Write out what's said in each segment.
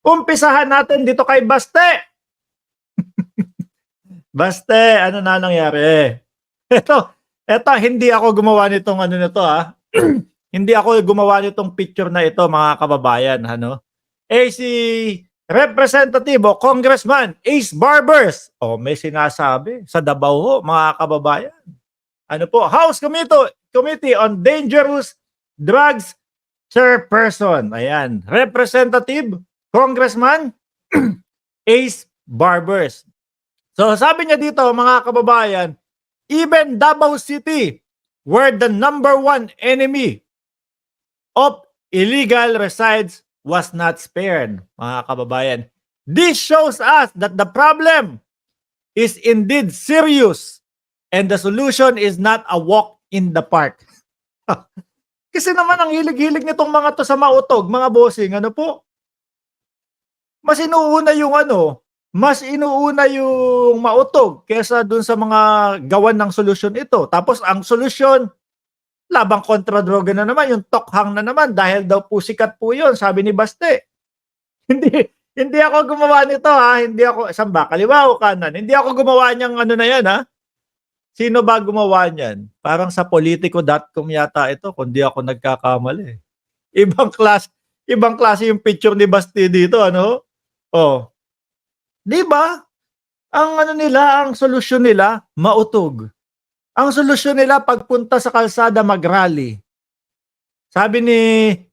Umpisahan natin dito kay Baste. Baste, ano na nangyari? Eto, hindi ako gumawa nitong ano nito Hindi ako gumawa nitong picture na ito, mga kababayan, ano. Si Representative o Congressman Ace Barbers, may sinasabi sa Davao ho, mga kababayan. Ano po, House Committee on Dangerous Drugs Chairperson. Ayan, Representative Congressman Ace Barbers. So sabi niya dito, mga kababayan, even Davao City, where the number one enemy of illegal resides was not spared, mga kababayan. This shows us that the problem is indeed serious and the solution is not a walk in the park. Kasi naman ang hilig-hilig nitong mga to sa mautog, mga bossing, ano po? Mas inuuna yung mautog kaysa dun sa mga gawan ng solusyon ito. Tapos ang solusyon, labang kontra droga na naman, yung tokhang na naman dahil daw po sikat po yun, sabi ni Baste. Hindi ako gumawa nito hindi ako, saan ba, kaliwa o kanan? Hindi ako gumawa niyang ano na yan Sino ba gumawa niyan? Parang sa politico.com yata ito, kundi ako nagkakamali. Ibang klase yung picture ni Baste dito, ano? Oh. 'Di ba? Ang solusyon nila, mautog. Ang solusyon nila pagpunta sa kalsada mag-rally. Sabi ni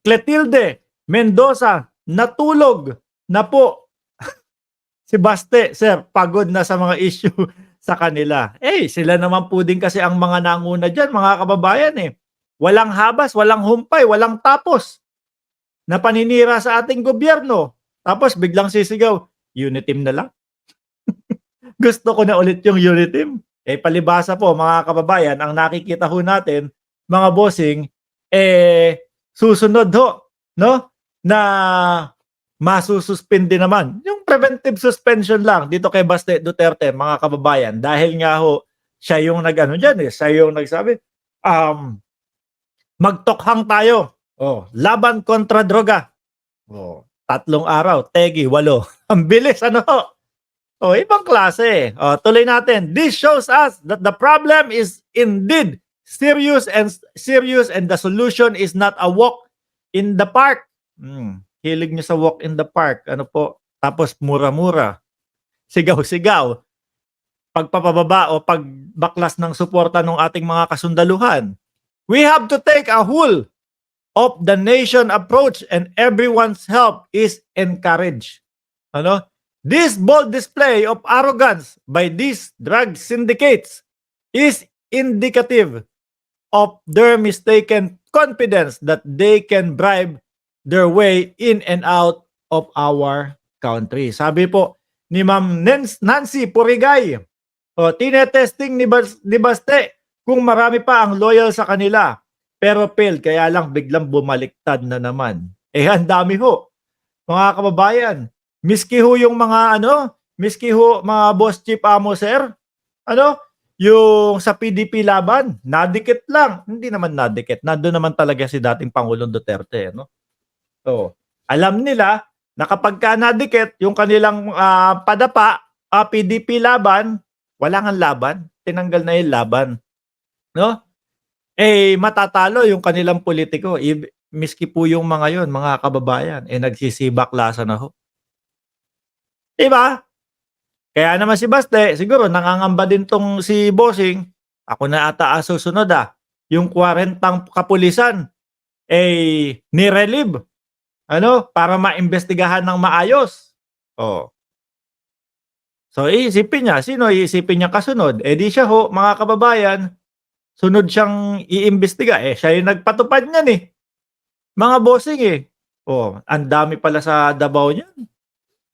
Cletilde Mendoza, natulog na po si Baste, sir, pagod na sa mga issue sa kanila. Sila naman po din kasi ang mga nanguna dyan, mga kababayan Walang habas, walang humpay, walang tapos na paninira sa ating gobyerno. Tapos biglang sisigaw, Uniteam na lang. Gusto ko na ulit yung Uniteam. Palibasa po, mga kababayan, ang nakikita ho natin, mga bossing, susunod ho, no? Na masususpindi naman. Yung preventive suspension lang dito kay Baste Duterte, mga kababayan. Dahil nga ho, siya yung nag-ano dyan siya yung nagsabi, magtokhang tayo. Laban kontra droga. 3 araw, tegi, 8. Ang bilis, ano ho? Ibang klase. Tuloy natin. This shows us that the problem is indeed serious and the solution is not a walk in the park. Hilig niyo sa walk in the park. Ano po? Tapos mura-mura. Sigaw-sigaw. Pagpapababa o pagbaklas ng suporta ng ating mga kasundaluhan. We have to take a whole of the nation approach and everyone's help is encouraged. Ano? This bold display of arrogance by these drug syndicates is indicative of their mistaken confidence that they can bribe their way in and out of our country. Sabi po ni Ma'am Nancy Purigay, tinetesting ni Baste kung marami pa ang loyal sa kanila. Pero failed, kaya lang biglang bumaliktad na naman. Ang dami ho. Mga kababayan, miski ho yung mga mga boss chief amo sir, yung sa PDP laban, nadikit lang. Hindi naman nadikit. Nandun naman talaga si dating Pangulong Duterte, So, alam nila na kapag ka nadikit yung kanilang padapa, PDP laban, wala ngang laban. Tinanggal na yung laban. Matatalo yung kanilang politiko. Miski po yung mga yun, mga kababayan, nagsisibaklasa na ho. Diba? Kaya naman si Baste, siguro nangangamba din tong si Bossing, ako na ata susunod yung 40 kapulisan, ni-relieve. Para maimbestigahan ng maayos. So, iisipin niya, sino iisipin niya kasunod? Di siya ho, mga kababayan, sunod siyang iimbestiga. Siya yung nagpatupad niyan Mga bossing ang dami pala sa Davao niyan.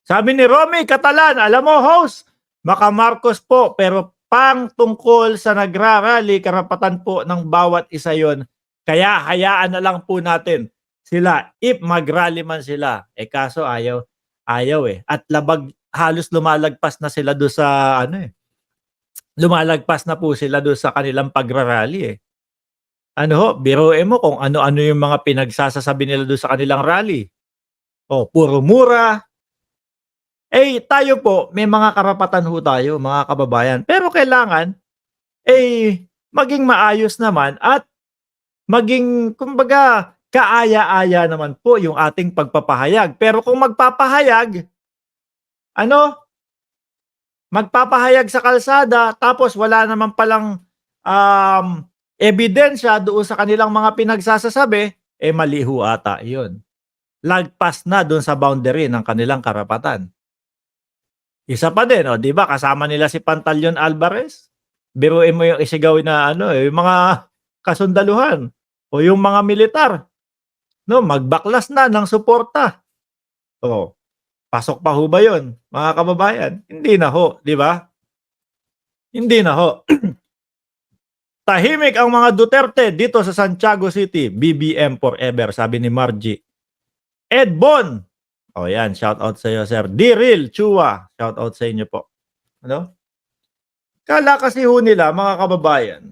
Sabi ni Romy Catalan, alam mo host, Maka Marcos po, pero pang tungkol sa nagrarally, karapatan po ng bawat isa yon. Kaya hayaan na lang po natin sila if magrally man sila. Kaso ayaw At halos lumalagpas na sila do sa lumalagpas na po sila doon sa kanilang pagrarally biruin mo kung ano-ano yung mga pinagsasasabi nila doon sa kanilang rally. Puro mura, Tayo po may mga karapatan ho tayo mga kababayan, pero kailangan, maging maayos naman at maging kumbaga kaaya-aya naman po yung ating pagpapahayag. Pero kung magpapahayag, ano, magpapahayag sa kalsada tapos wala naman palang, um, ebidensya doon sa kanilang mga pinagsasasabi, mali ho ata yun. Lagpas na dun sa boundary ng kanilang karapatan. Isa pa din, 'di ba kasama nila si Pantaleon Alvarez? Biruin mo yung isigaw na ano, yung mga kasundaluhan o yung mga militar, 'no, magbaklas na ng suporta. Oh, pasok pa ho ba yun, mga kababayan? Hindi na ho, 'di ba? Hindi na ho. Tahimik ang mga Duterte dito sa Santiago City, BBM forever, sabi ni Margie. Ed Bon, oh yan, shout out sa iyo sir. D-Real Chua, shout out sa inyo po. Ano? Kala kasi ho nila mga kababayan,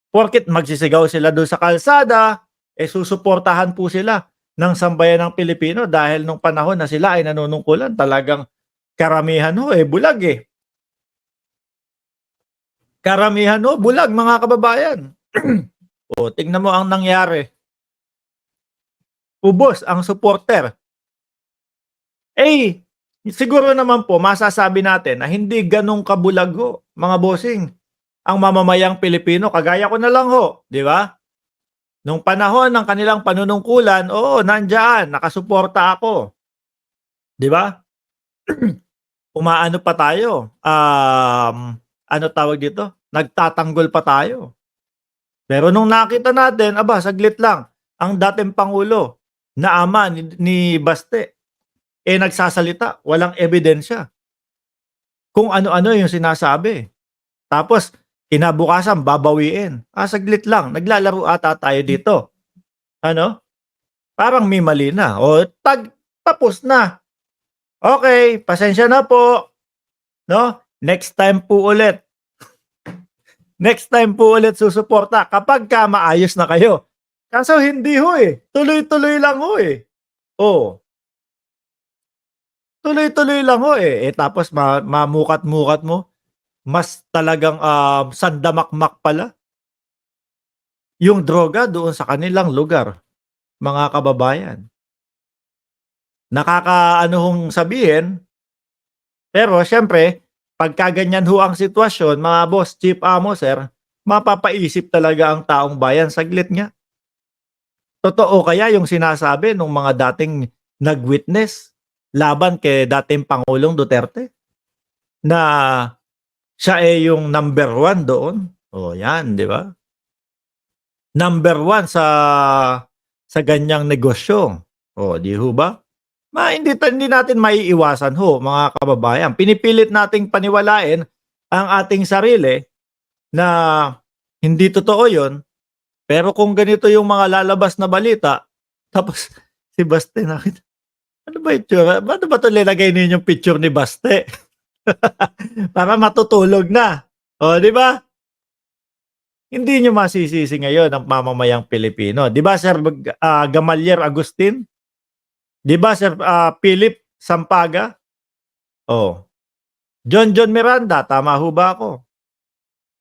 porket magsisigaw sila doon sa kalsada, susuportahan po sila ng sambayan ng Pilipino dahil nung panahon na sila ay nanunungkulan, talagang karamihan ho bulag Karamihan ho bulag mga kababayan. O tingnan mo ang nangyari. Ubos ang supporter. Siguro naman po masasabi natin na hindi ganong kabulag ho, mga bossing, ang mamamayang Pilipino. Kagaya ko na lang ho, 'di ba? Nung panahon ng kanilang panunungkulan, oo, nandiyan, nakasuporta ako. 'Di ba? Umaano pa tayo, ano tawag dito? Nagtatanggol pa tayo. Pero nung nakita natin, aba, saglit lang, ang dating pangulo na ama ni Baste, nagsasalita, walang ebidensya. Kung ano-ano yung sinasabi. Tapos, kinabukasan, babawiin. Saglit lang, naglalaro ata tayo dito. Ano? Parang may mali na. O, tapos na. Okay, pasensya na po. No? Next time po ulit. Next time po ulit susuporta kapag ka maayos na kayo. Kaso hindi ho tuloy-tuloy lang ho Oh, tuloy-tuloy lang ho tapos mamukat-mukat mo, mas talagang, sandamakmak pala yung droga doon sa kanilang lugar, mga kababayan. Nakakaano hong sabihin, pero siyempre pagka ganyan ho ang sitwasyon, mga boss, chief amo, sir, mapapaisip talaga ang taong bayan, saglit nga. Totoo kaya yung sinasabi nung mga dating nag-witness laban kay dating Pangulong Duterte na siya yung number 1 doon? Oh, yan, 'di ba? Number 1 sa ganyang negosyo. Oh, 'di ho ba? Hindi natin maiiwasan ho, mga kababayan. Pinipilit nating paniwalain ang ating sarili na hindi totoo 'yon. Pero kung ganito yung mga lalabas na balita, tapos si Baste nakita, ano ba itsura? Paano ba 'to nilagay ninyong picture ni Baste? Para matutulog na. O, 'di ba? Hindi niyo masisisi ngayon ang mamamayang Pilipino. 'Di ba Sir Gamalier Agustin? 'Di ba Sir Philip Sampaga? Oh, John Miranda, tama ho ba ako?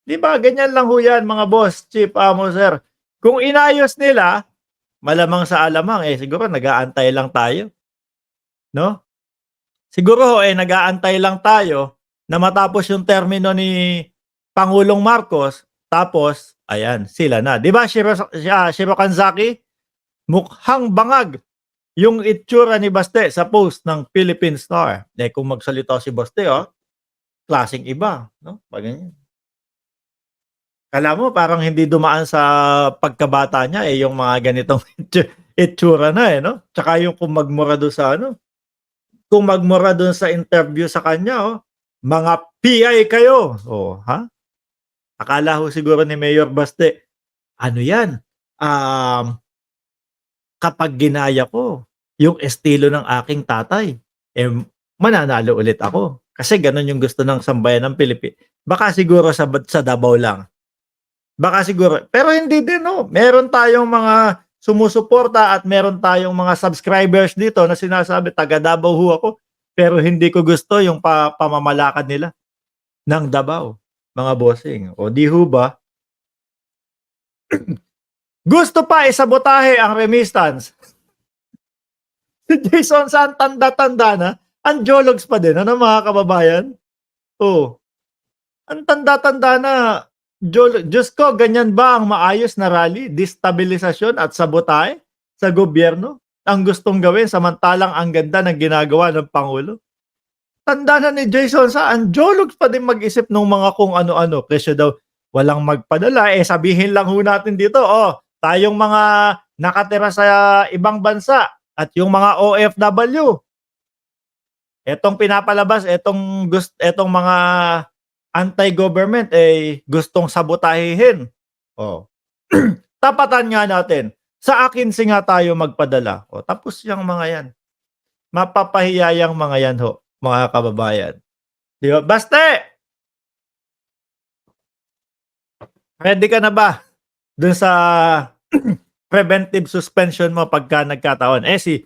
'Di ba ganyan lang ho 'yan mga boss, chief amo, sir. Kung inayos nila, malamang sa alamang siguro nag-aantay lang tayo, 'no? Siguro ho nag-aantay lang tayo na matapos yung termino ni Pangulong Marcos, tapos ayan, sila na. 'Di ba Shiro Kanzaki, mukhang bangag yung itsura ni Baste sa post ng Philippine Star. Kung magsalita si Baste, klaseng iba, 'no? 'Pag ganyan. Akala mo parang hindi dumaan sa pagkabata niya yung mga ganitong itsura na 'no? Tsaka yung kung magmura dun sa ano, kung magmura dun sa interview sa kanya, mga PI kayo. Oh, ha? Akala ho siguro ni Mayor Baste, ano 'yan, kapag ginaya ko yung estilo ng aking tatay, mananalo ulit ako. Kasi gano'n yung gusto ng sambayan ng baka siguro sa Davao lang. Baka siguro, pero hindi din meron tayong mga sumusuporta at meron tayong mga subscribers dito na sinasabi taga Davao ho ako. Pero hindi ko gusto yung pamamalakad nila ng Davao, mga bossing. O di ho ba? Gusto pa isabotahe ang remittance. Si Jason San tanda-tanda na, ang jologs pa din, ano mga kababayan? Oh, ang tanda-tanda na. Diyos ko, ganyan ba ang maayos na rally, destabilisasyon at sabotahe sa gobyerno? Ang gustong gawin samantalang ang ganda ng ginagawa ng Pangulo. Tanda na ni Jason sa anjologs pa din mag-isip ng mga kung ano-ano. Presyo daw, walang magpadala. Sabihin lang ho natin dito, tayong mga nakatira sa ibang bansa at yung mga OFW, etong pinapalabas, etong mga anti-government, gustong sabotahihin. Oh. Tapatan nga natin. Sa akin si nga tayo magpadala. Tapos yung mga yan. Mapapahiyayang mga yan ho, mga kababayan. Di ba? Baste! Ready ka na ba dun sa preventive suspension mo pagka nagkataon? Si